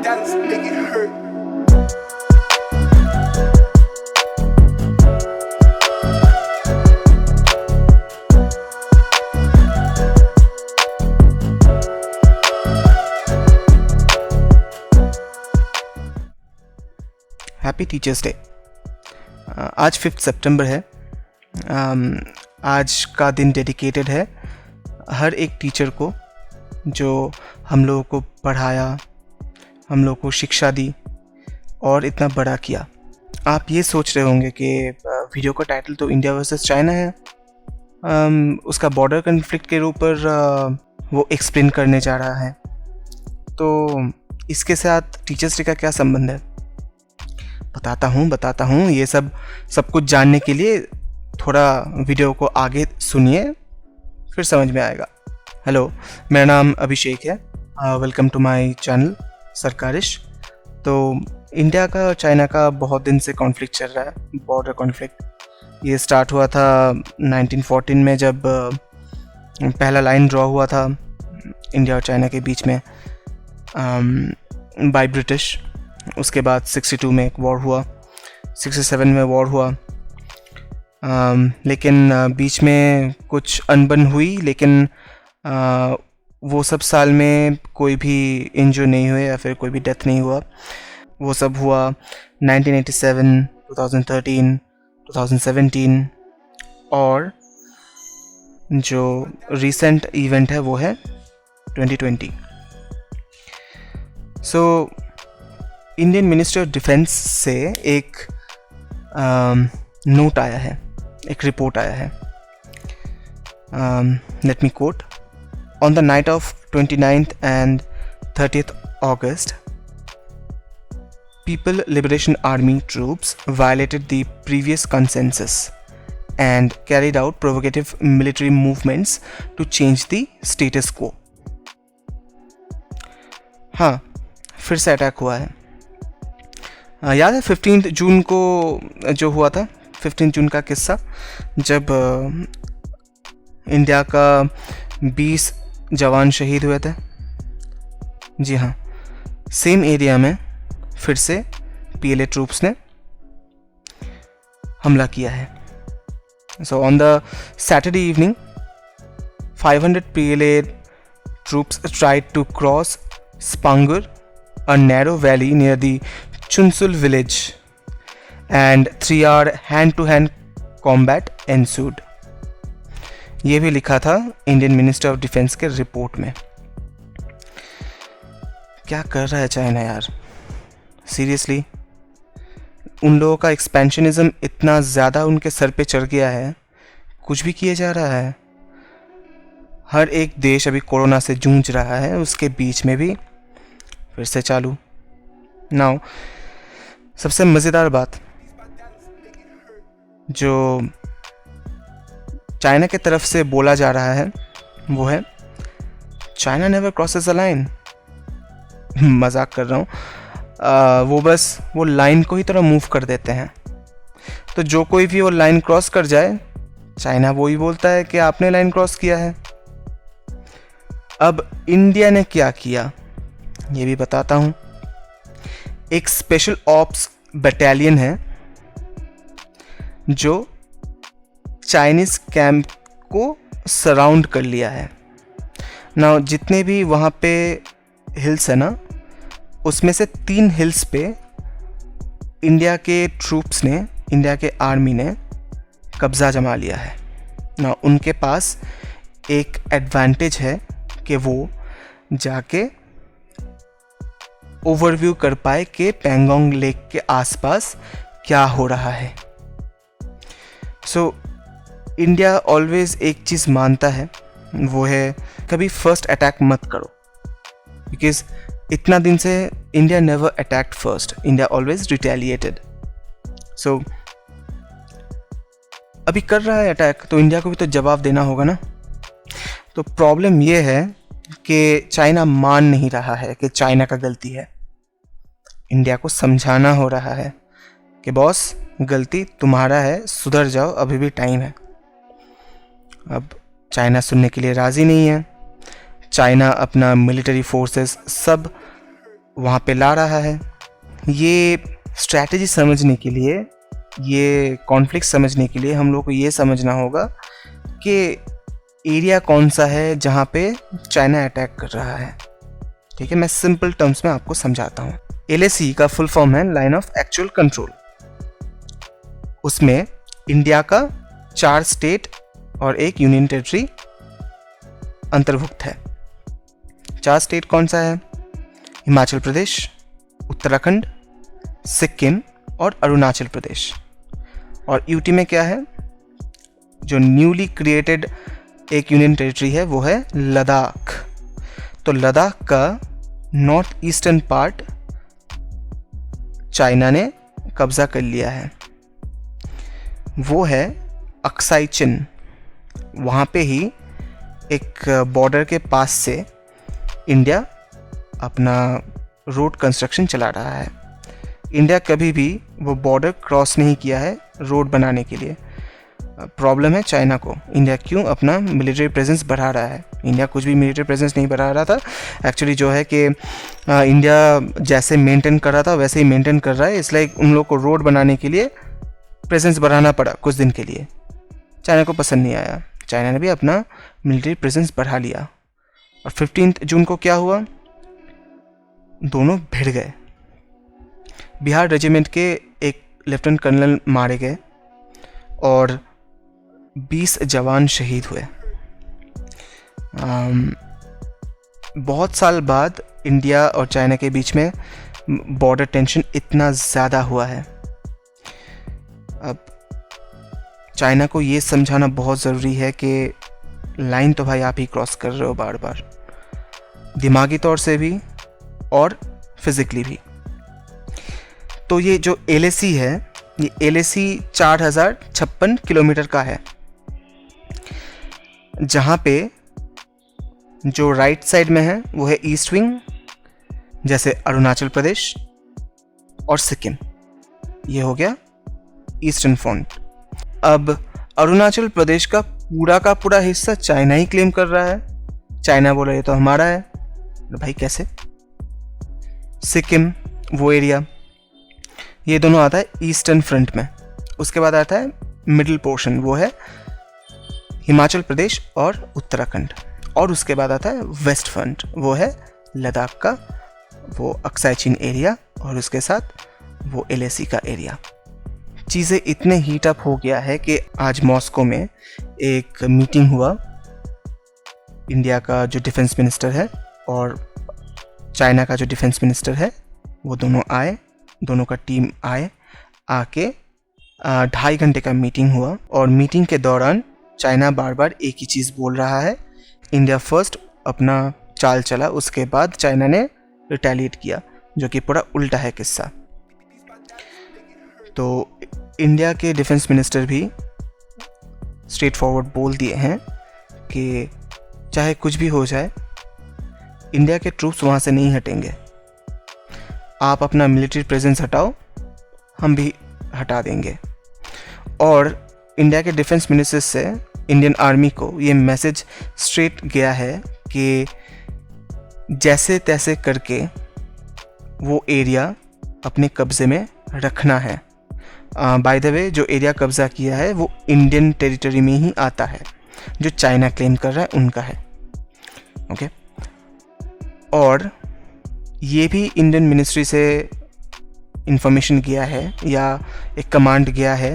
dance, make it hurt. Happy teachers day. आज 5 सितंबर है। आज का दिन डेडिकेटेड है हर एक टीचर को जो हम लोगों को पढ़ाया, हम लोगों को शिक्षा दी और इतना बड़ा किया। आप ये सोच रहे होंगे कि वीडियो का टाइटल तो इंडिया वर्सेस चाइना है, उसका बॉर्डर कन्फ्लिक्ट के ऊपर वो एक्सप्लेन करने जा रहा है, तो इसके साथ टीचर्स डे का क्या संबंध है? बताता हूँ। ये सब कुछ जानने के लिए थोड़ा वीडियो को आगे सुनिए, फिर समझ में आएगा। हेलो, मेरा नाम अभिषेक है। वेलकम टू माय चैनल सरकारिश। तो इंडिया का चाइना का बहुत दिन से कॉन्फ्लिक्ट चल रहा है, बॉर्डर कॉन्फ्लिक्ट। ये स्टार्ट हुआ था 1914 में, जब पहला लाइन ड्रॉ हुआ था इंडिया और चाइना के बीच में बाय ब्रिटिश। उसके बाद 62 में एक वॉर हुआ, 67 में वॉर हुआ, लेकिन बीच में कुछ अनबन हुई, लेकिन वो सब साल में कोई भी इंजर नहीं हुए या फिर कोई भी डेथ नहीं हुआ। वो सब हुआ 1987, 2013, 2017 और जो रिसेंट इवेंट है वो है 2020। So Indian Ministry of Defence से एक नोट आया है, एक रिपोर्ट आया है। Let me quote. On the night of 29th and 30th August, People Liberation Army troops violated the previous consensus and carried out provocative military movements to change the status quo. हाँ, फिर से attack हुआ है। याद है 15 जून को जो हुआ था, 15 जून का किस्सा, जब इंडिया का 20 जवान शहीद हुए थे। जी हाँ, सेम एरिया में फिर से पीएलए ट्रूप्स ने हमला किया है। So on the Saturday evening 500 PLA troops tried to cross Spanggur, a narrow valley near the Chunsul village, and 3-hour hand-to-hand combat ensued. ये भी लिखा था इंडियन मिनिस्टर ऑफ डिफेंस के रिपोर्ट में। क्या कर रहा है चाइना यार, सीरियसली। उन लोगों का एक्सपेंशनिज्म इतना ज़्यादा उनके सर पे चढ़ गया है, कुछ भी किया जा रहा है। हर एक देश अभी कोरोना से जूझ रहा है, उसके बीच में भी फिर से चालू। नाउ सबसे मज़ेदार बात जो चाइना की तरफ से बोला जा रहा है वो है China never crosses a line. मजाक कर रहा हूँ। वो बस वो लाइन को ही थोड़ा मूव कर देते हैं, तो जो कोई भी वो लाइन क्रॉस कर जाए, चाइना वो ही बोलता है कि आपने लाइन क्रॉस किया है। अब इंडिया ने क्या किया ये भी बताता हूँ। एक स्पेशल ऑप्स बटालियन है जो चाइनीज कैंप को सराउंड कर लिया है ना। जितने भी वहाँ पे हिल्स है ना, उसमें से 3 हिल्स पे इंडिया के ट्रूप्स ने, इंडिया के आर्मी ने कब्जा जमा लिया है ना। उनके पास एक एडवांटेज है कि वो जाके ओवरव्यू कर पाए कि पेंगोंग लेक के आसपास क्या हो रहा है। सो इंडिया ऑलवेज एक चीज़ मानता है, वो है कभी फर्स्ट अटैक मत करो, बिकॉज इतना दिन से India never attacked first, India always retaliated. So अभी कर रहा है अटैक, तो इंडिया को भी तो जवाब देना होगा ना। तो प्रॉब्लम ये है कि चाइना मान नहीं रहा है कि चाइना का गलती है। इंडिया को समझाना हो रहा है कि बॉस गलती तुम्हारा है, सुधर जाओ, अभी भी टाइम है। अब चाइना सुनने के लिए राज़ी नहीं है। चाइना अपना मिलिट्री फोर्सेस सब वहाँ पे ला रहा है। ये स्ट्रैटेजी समझने के लिए, ये कॉन्फ्लिक्ट समझने के लिए हम लोग को ये समझना होगा कि एरिया कौन सा है जहाँ पे चाइना अटैक कर रहा है। ठीक है, मैं सिंपल टर्म्स में आपको समझाता हूँ। LAC का फुल फॉर्म है लाइन ऑफ एक्चुअल कंट्रोल। उसमें इंडिया का 4 स्टेट और 1 यूनियन टेरिटरी अंतर्भुक्त है। 4 स्टेट कौन सा है? हिमाचल प्रदेश, उत्तराखंड, सिक्किम और अरुणाचल प्रदेश। और यूटी में क्या है? जो न्यूली क्रिएटेड एक यूनियन टेरिटरी है वो है लद्दाख। तो लद्दाख का नॉर्थ ईस्टर्न पार्ट चाइना ने कब्जा कर लिया है। वो है अक्साई चिन। वहाँ पे ही एक बॉर्डर के पास से इंडिया अपना रोड कंस्ट्रक्शन चला रहा है। इंडिया कभी भी वो बॉर्डर क्रॉस नहीं किया है रोड बनाने के लिए। प्रॉब्लम है चाइना को। इंडिया क्यों अपना मिलिट्री प्रेजेंस बढ़ा रहा है? इंडिया कुछ भी मिलिट्री प्रेजेंस नहीं बढ़ा रहा था। एक्चुअली जो है कि इंडिया जैसे मेंटेन कर रहा था वैसे ही मेंटेन कर रहा है, इसलिए उन लोग को रोड बनाने के लिए प्रेजेंस बढ़ाना पड़ा कुछ दिन के लिए। चाइना को पसंद नहीं आया, चाइना ने भी अपना मिलिट्री प्रेजेंस बढ़ा लिया। और 15 जून को क्या हुआ? दोनों भिड़ गए। बिहार रेजिमेंट के एक लेफ्टिनेंट कर्नल मारे गए और 20 जवान शहीद हुए। बहुत साल बाद इंडिया और चाइना के बीच में बॉर्डर टेंशन इतना ज़्यादा हुआ है। अब चाइना को ये समझाना बहुत ज़रूरी है कि लाइन तो भाई आप ही क्रॉस कर रहे हो बार बार, दिमागी तौर से भी और फिज़िकली भी। तो ये जो LAC है, ये LAC 4056 किलोमीटर का है, जहाँ पे जो राइट साइड में है वो है ईस्ट विंग, जैसे अरुणाचल प्रदेश और सिक्किम। ये हो गया ईस्टर्न फ्रंट। अब अरुणाचल प्रदेश का पूरा हिस्सा चाइना ही क्लेम कर रहा है। चाइना बोला ये तो हमारा है। भाई कैसे? सिक्किम वो एरिया, ये दोनों आता है ईस्टर्न फ्रंट में। उसके बाद आता है मिडिल पोर्शन, वो है हिमाचल प्रदेश और उत्तराखंड। और उसके बाद आता है वेस्ट फ्रंट, वो है लद्दाख का वो अक्साई चिन एरिया और उसके साथ वो LAC का एरिया। चीज़ें इतने हीट अप हो गया है कि आज मॉस्को में एक मीटिंग हुआ। इंडिया का जो डिफेंस मिनिस्टर है और चाइना का जो डिफेंस मिनिस्टर है वो दोनों आए, दोनों का टीम आके 2.5 घंटे का मीटिंग हुआ। और मीटिंग के दौरान चाइना बार बार एक ही चीज़ बोल रहा है, इंडिया फर्स्ट अपना चाल चला, उसके बाद चाइना ने रिटेलिएट किया, जो कि पूरा उल्टा है किस्सा। तो इंडिया के डिफेंस मिनिस्टर भी स्ट्रेट फॉरवर्ड बोल दिए हैं कि चाहे कुछ भी हो जाए इंडिया के ट्रूप्स वहाँ से नहीं हटेंगे। आप अपना मिलिट्री प्रेजेंस हटाओ, हम भी हटा देंगे। और इंडिया के डिफेंस मिनिस्टर से इंडियन आर्मी को ये मैसेज स्ट्रेट गया है कि जैसे तैसे करके वो एरिया अपने कब्ज़े में रखना है। बाय द वे, जो एरिया कब्ज़ा किया है वो इंडियन टेरिटरी में ही आता है, जो चाइना क्लेम कर रहा है उनका है। ओके। और ये भी इंडियन मिनिस्ट्री से इंफॉर्मेशन गया है या एक कमांड गया है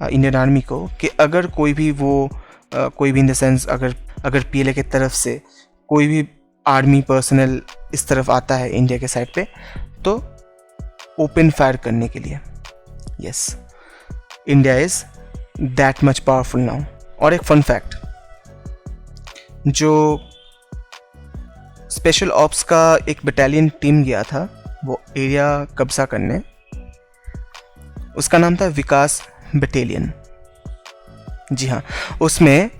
इंडियन आर्मी को कि अगर कोई भी कोई भी इन द सेंस अगर PLA की तरफ से कोई भी आर्मी पर्सनल इस तरफ आता है इंडिया के साइड पे, तो ओपन फायर करने के लिए। Yes, India is that much powerful now. और एक फन फैक्ट, जो स्पेशल ऑप्स का एक बटालियन टीम गया था वो एरिया कब्जा करने, उसका नाम था विकास बटालियन। जी हाँ, उसमें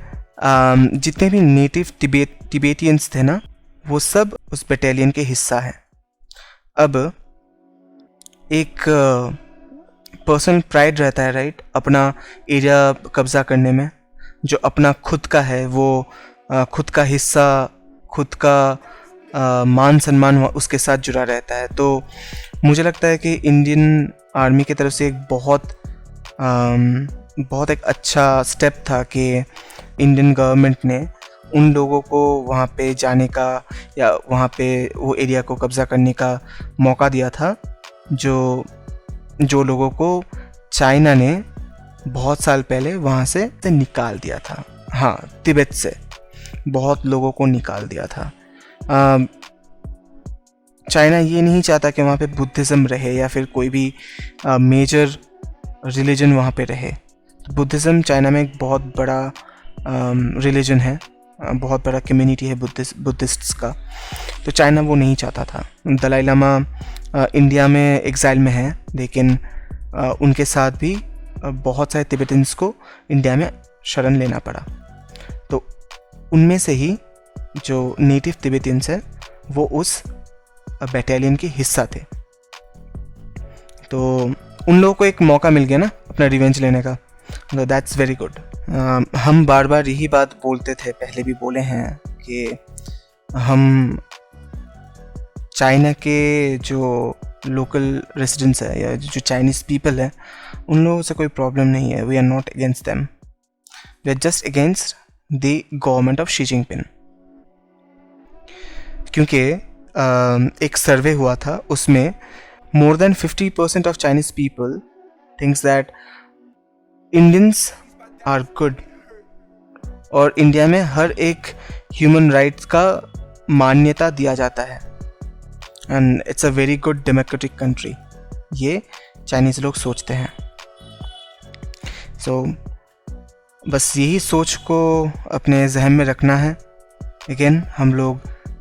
जितने भी नेटिव तिबेटियंस थे ना, वो सब उस बटालियन के हिस्सा हैं। अब एक पर्सनल प्राइड रहता है, राइट, अपना एरिया कब्जा करने में। जो अपना खुद का है वो खुद का हिस्सा, खुद का मान सम्मान उसके साथ जुड़ा रहता है। तो मुझे लगता है कि इंडियन आर्मी की तरफ से एक बहुत एक अच्छा स्टेप था कि इंडियन गवर्नमेंट ने उन लोगों को वहाँ पे जाने का या वहाँ पे वो एरिया को कब्ज़ा करने का मौका दिया था, जो लोगों को चाइना ने बहुत साल पहले वहाँ से निकाल दिया था। हाँ, तिब्बत से बहुत लोगों को निकाल दिया था। चाइना ये नहीं चाहता कि वहाँ पे बुद्धिज़्म रहे या फिर कोई भी मेजर रिलीजन वहाँ पे रहे। तो बुद्धिज़्म चाइना में एक बहुत बड़ा रिलीजन है, बहुत बड़ा कम्युनिटी है बुद्धिस्ट्स का। तो चाइना वो नहीं चाहता था। दलाई लामा इंडिया में एग्जाइल में है, लेकिन उनके साथ भी बहुत सारे तिब्बतियंस को इंडिया में शरण लेना पड़ा। तो उनमें से ही जो नेटिव तिब्बतियंस है वो उस बटालियन के हिस्सा थे। तो उन लोगों को एक मौका मिल गया ना अपना रिवेंज लेने का। तो दैट्स वेरी गुड। हम बार बार यही बात बोलते थे, पहले भी बोले हैं कि हम चाइना के जो लोकल रेसिडेंट्स है या जो चाइनीज़ पीपल है उन लोगों से कोई प्रॉब्लम नहीं है। We are not against them, we are just against the government of Xi Jinping. क्योंकि एक सर्वे हुआ था, उसमें more than 50% of Chinese people thinks that Indians are good, और इंडिया में हर एक ह्यूमन राइट्स का मान्यता दिया जाता है and it's a very good democratic country, ये चाइनीज़ लोग सोचते हैं। सो बस यही सोच को अपने जहन में रखना है। अगेन हम लोग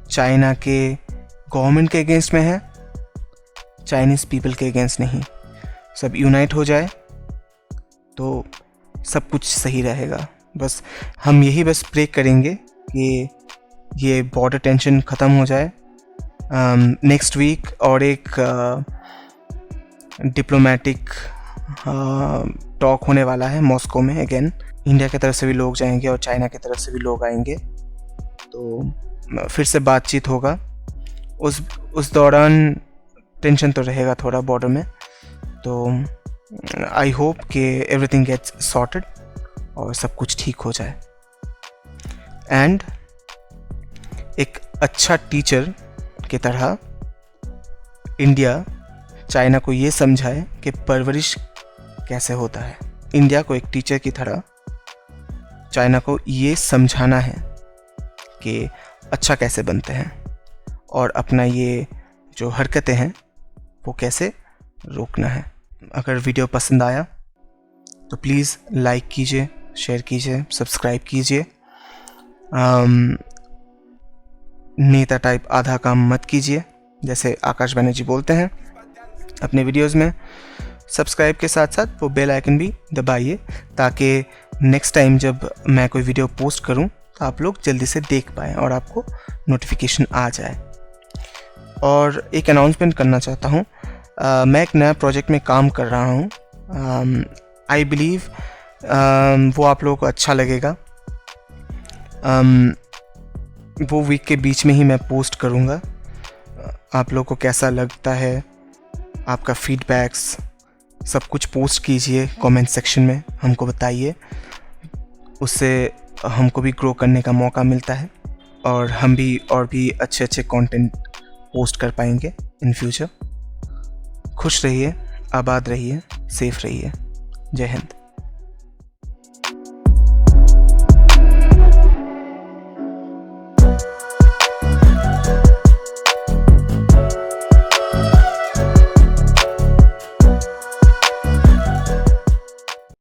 चाइना के गवर्नमेंट के अगेंस्ट में हैं, चाइनीज़ पीपल के अगेंस्ट नहीं। सब यूनाइट हो जाए तो सब कुछ सही रहेगा। बस हम यही बस प्रे करेंगे कि ये बॉर्डर टेंशन ख़त्म हो जाए। नेक्स्ट वीक और एक डिप्लोमेटिक टॉक होने वाला है मॉस्को में। अगेन इंडिया की तरफ से भी लोग जाएंगे और चाइना की तरफ से भी लोग आएंगे, तो फिर से बातचीत होगा। उस दौरान टेंशन तो रहेगा थोड़ा बॉर्डर में। तो आई होप कि एवरीथिंग गेट्स सॉर्टेड और सब कुछ ठीक हो जाए। एंड एक अच्छा टीचर की तरह इंडिया चाइना को ये समझाए कि परवरिश कैसे होता है। इंडिया को एक टीचर की तरह चाइना को ये समझाना है कि अच्छा कैसे बनते हैं और अपना ये जो हरकतें हैं वो कैसे रोकना है। अगर वीडियो पसंद आया तो प्लीज़ लाइक कीजिए, शेयर कीजिए, सब्सक्राइब कीजिए। नेता टाइप आधा काम मत कीजिए, जैसे आकाश बनर्जी बोलते हैं अपने वीडियोस में। सब्सक्राइब के साथ साथ वो बेल आइकन भी दबाइए ताकि नेक्स्ट टाइम जब मैं कोई वीडियो पोस्ट करूं तो आप लोग जल्दी से देख पाएँ और आपको नोटिफिकेशन आ जाए। और एक अनाउंसमेंट करना चाहता हूँ, मैं एक नया प्रोजेक्ट में काम कर रहा हूँ। आई बिलीव वो आप लोगों को अच्छा लगेगा। वो वीक के बीच में ही मैं पोस्ट करूँगा। आप लोगों को कैसा लगता है, आपका फीडबैक्स सब कुछ पोस्ट कीजिए कमेंट सेक्शन में, हमको बताइए। उससे हमको भी ग्रो करने का मौका मिलता है और हम भी और भी अच्छे अच्छे कंटेंट पोस्ट कर पाएंगे इन फ्यूचर। खुश रहिए, आबाद रहिए, सेफ रहिए। जय हिंद।